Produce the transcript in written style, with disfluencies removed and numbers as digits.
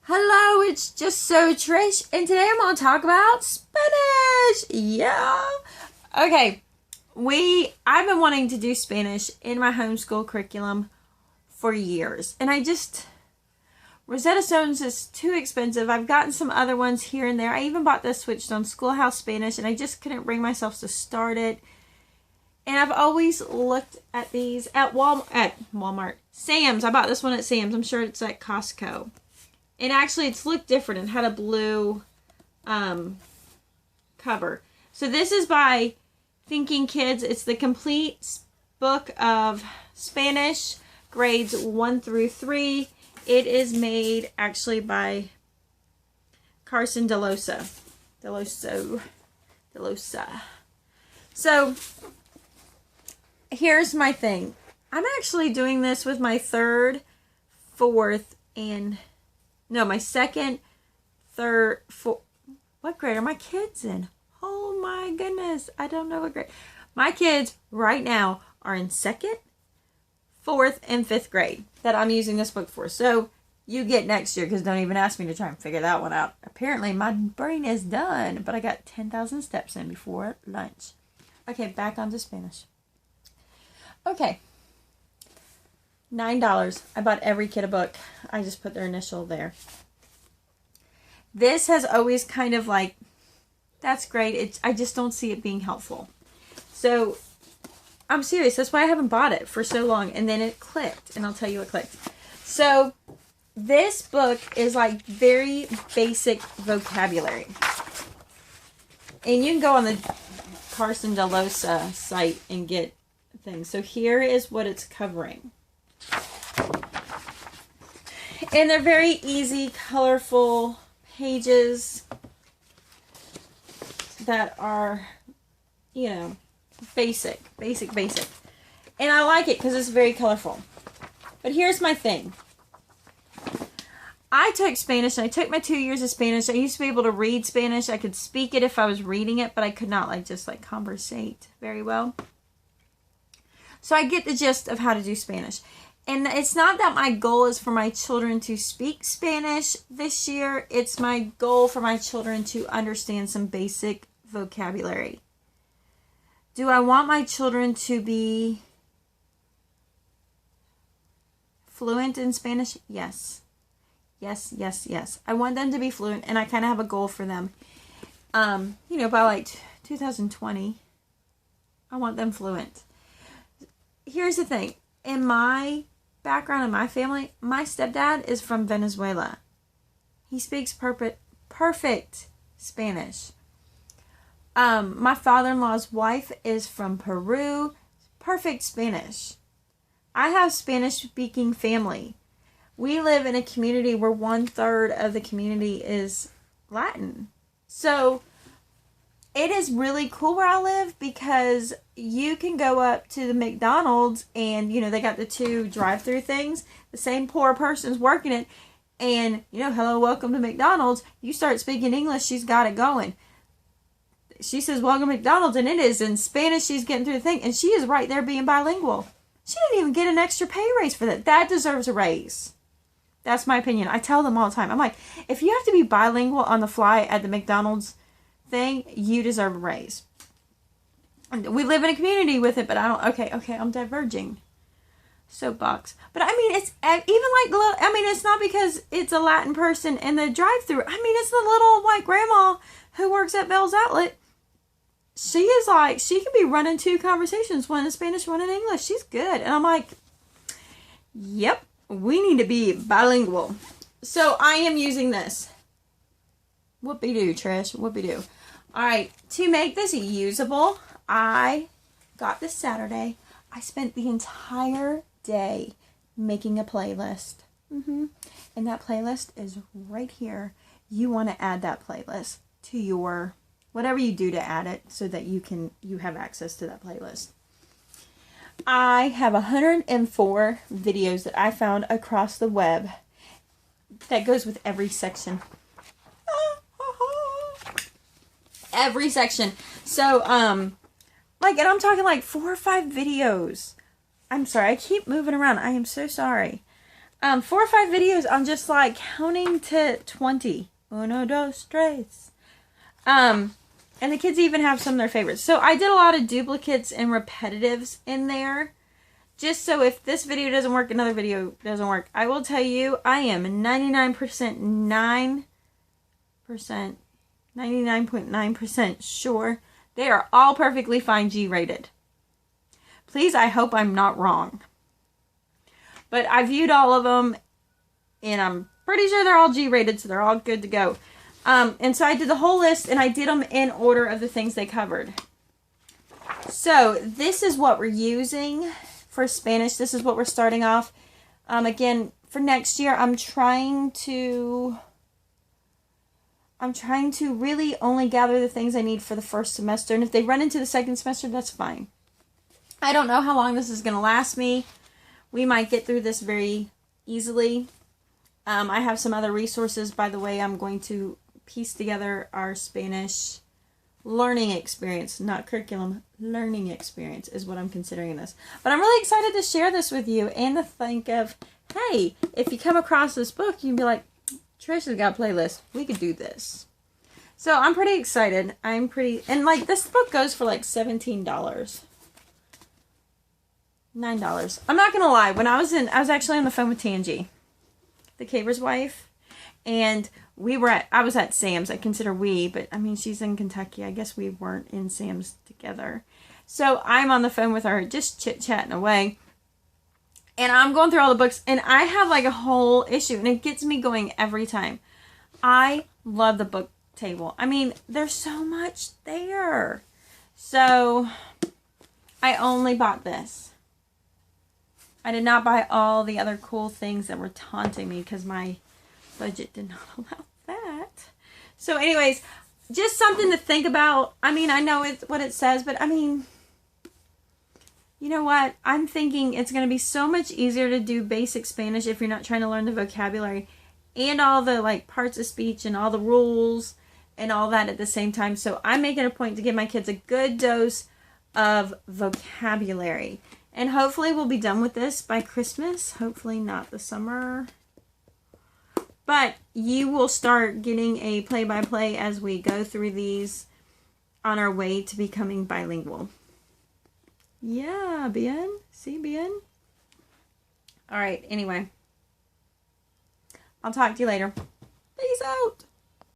Hello, it's just so Trish, and today I'm going to talk about Spanish. Yeah. Okay, I've been wanting to do Spanish in my homeschool curriculum for years, and Rosetta Stones is too expensive. I've gotten some other ones here and there. I even bought this switched on Schoolhouse Spanish, and I just couldn't bring myself to start it. And I've always looked at these at Walmart. Sam's. I bought this one at Sam's. I'm sure it's at Costco. And actually, it's looked different and had a blue cover. So this is by Thinking Kids. It's the complete book of Spanish, grades 1 through 3. It is made actually by Carson Delosa. So here's my thing. I'm actually doing this with my my second, third, fourth. What grade are my kids in? Oh my goodness. I don't know what grade. My kids right now are in 2nd, 4th, and 5th grade that I'm using this book for. So you get next year, because don't even ask me to try and figure that one out. Apparently my brain is done, but I got 10,000 steps in before lunch. Okay, back onto Spanish. Okay. $9. I bought every kid a book. I just put their initial there. This has always kind of like, that's great. I just don't see it being helpful. So, I'm serious. That's why I haven't bought it for so long. And then it clicked. And I'll tell you what clicked. So, this book is like very basic vocabulary. And you can go on the Carson Delosa site and get things. So, here is what it's covering. And they're very easy, colorful pages that are, basic. And I like it because it's very colorful. But here's my thing. I took Spanish, and I took my 2 years of Spanish. I used to be able to read Spanish. I could speak it if I was reading it, but I could not conversate very well. So I get the gist of how to do Spanish. And it's not that my goal is for my children to speak Spanish this year. It's my goal for my children to understand some basic vocabulary. Do I want my children to be fluent in Spanish? Yes. Yes. I want them to be fluent, and I kind of have a goal for them. By like 2020, I want them fluent. Here's the thing. In my background, in my family, my stepdad is from Venezuela. He speaks perfect Spanish. My father-in-law's wife is from Peru. Perfect Spanish. I have Spanish-speaking family. We live in a community where 1/3 of the community is Latin. So it is really cool where I live, because you can go up to the McDonald's and, they got the 2 drive-through things. The same poor person's working it. And, hello, welcome to McDonald's. You start speaking English, she's got it going. She says, welcome to McDonald's, and it is in Spanish. She's getting through the thing, and she is right there being bilingual. She didn't even get an extra pay raise for that. That deserves a raise. That's my opinion. I tell them all the time. I'm like, if you have to be bilingual on the fly at the McDonald's thing, you deserve a raise. And we live in a community with it, but I don't. Okay, I'm diverging. Soapbox. But I mean, it's even it's not because it's a Latin person in the drive-thru. I mean, it's the little white grandma who works at Bell's Outlet. She can be running 2 conversations, one in Spanish, one in English. She's good. And I'm like, yep, we need to be bilingual. So I am using this. Whoopie-doo, Trish. Whoopie-doo. Alright, to make this usable, I got this Saturday. I spent the entire day making a playlist. And that playlist is right here. You want to add that playlist to your, whatever you do to add it, so that you have access to that playlist. I have 104 videos that I found across the web that goes with every section. Every section. So, and I'm talking 4 or 5 videos. I'm sorry, I keep moving around. I am so sorry. 4 or 5 videos on just like counting to 20. Uno, dos, tres. And the kids even have some of their favorites. So I did a lot of duplicates and repetitives in there. Just so if this video doesn't work, another video doesn't work. I will tell you, I am 99.9% sure they are all perfectly fine G-rated. Please, I hope I'm not wrong. But I viewed all of them, and I'm pretty sure they're all G-rated, so they're all good to go. And so I did the whole list, and I did them in order of the things they covered. So this is what we're using for Spanish. This is what we're starting off. Again, for next year, I'm trying to really only gather the things I need for the first semester. And if they run into the second semester, that's fine. I don't know how long this is going to last me. We might get through this very easily. I have some other resources, by the way. I'm going to piece together our Spanish learning experience, not curriculum, learning experience is what I'm considering this. But I'm really excited to share this with you and to think of, hey, if you come across this book, you can be like, Trish has got a playlist. We could do this. So I'm pretty excited. And like this book goes for like $17. $9. I'm not gonna lie. When I was actually on the phone with Tangi, the caber's wife, and I was at Sam's. I consider we, but I mean she's in Kentucky. I guess we weren't in Sam's together. So I'm on the phone with her, just chit chatting away, and I'm going through all the books, and I have like a whole issue, and it gets me going every time. I love the book table. I mean, there's so much there. So I only bought this. I did not buy all the other cool things that were taunting me because my budget did not allow that. So anyways, just something to think about. I mean, I know it's what it says, but I mean, you know what? I'm thinking it's going to be so much easier to do basic Spanish if you're not trying to learn the vocabulary and all the like parts of speech and all the rules and all that at the same time. So I'm making a point to give my kids a good dose of vocabulary. And hopefully we'll be done with this by Christmas. Hopefully not the summer. But you will start getting a play-by-play as we go through these on our way to becoming bilingual. Yeah, bien. See, bien. All right, anyway. I'll talk to you later. Peace out.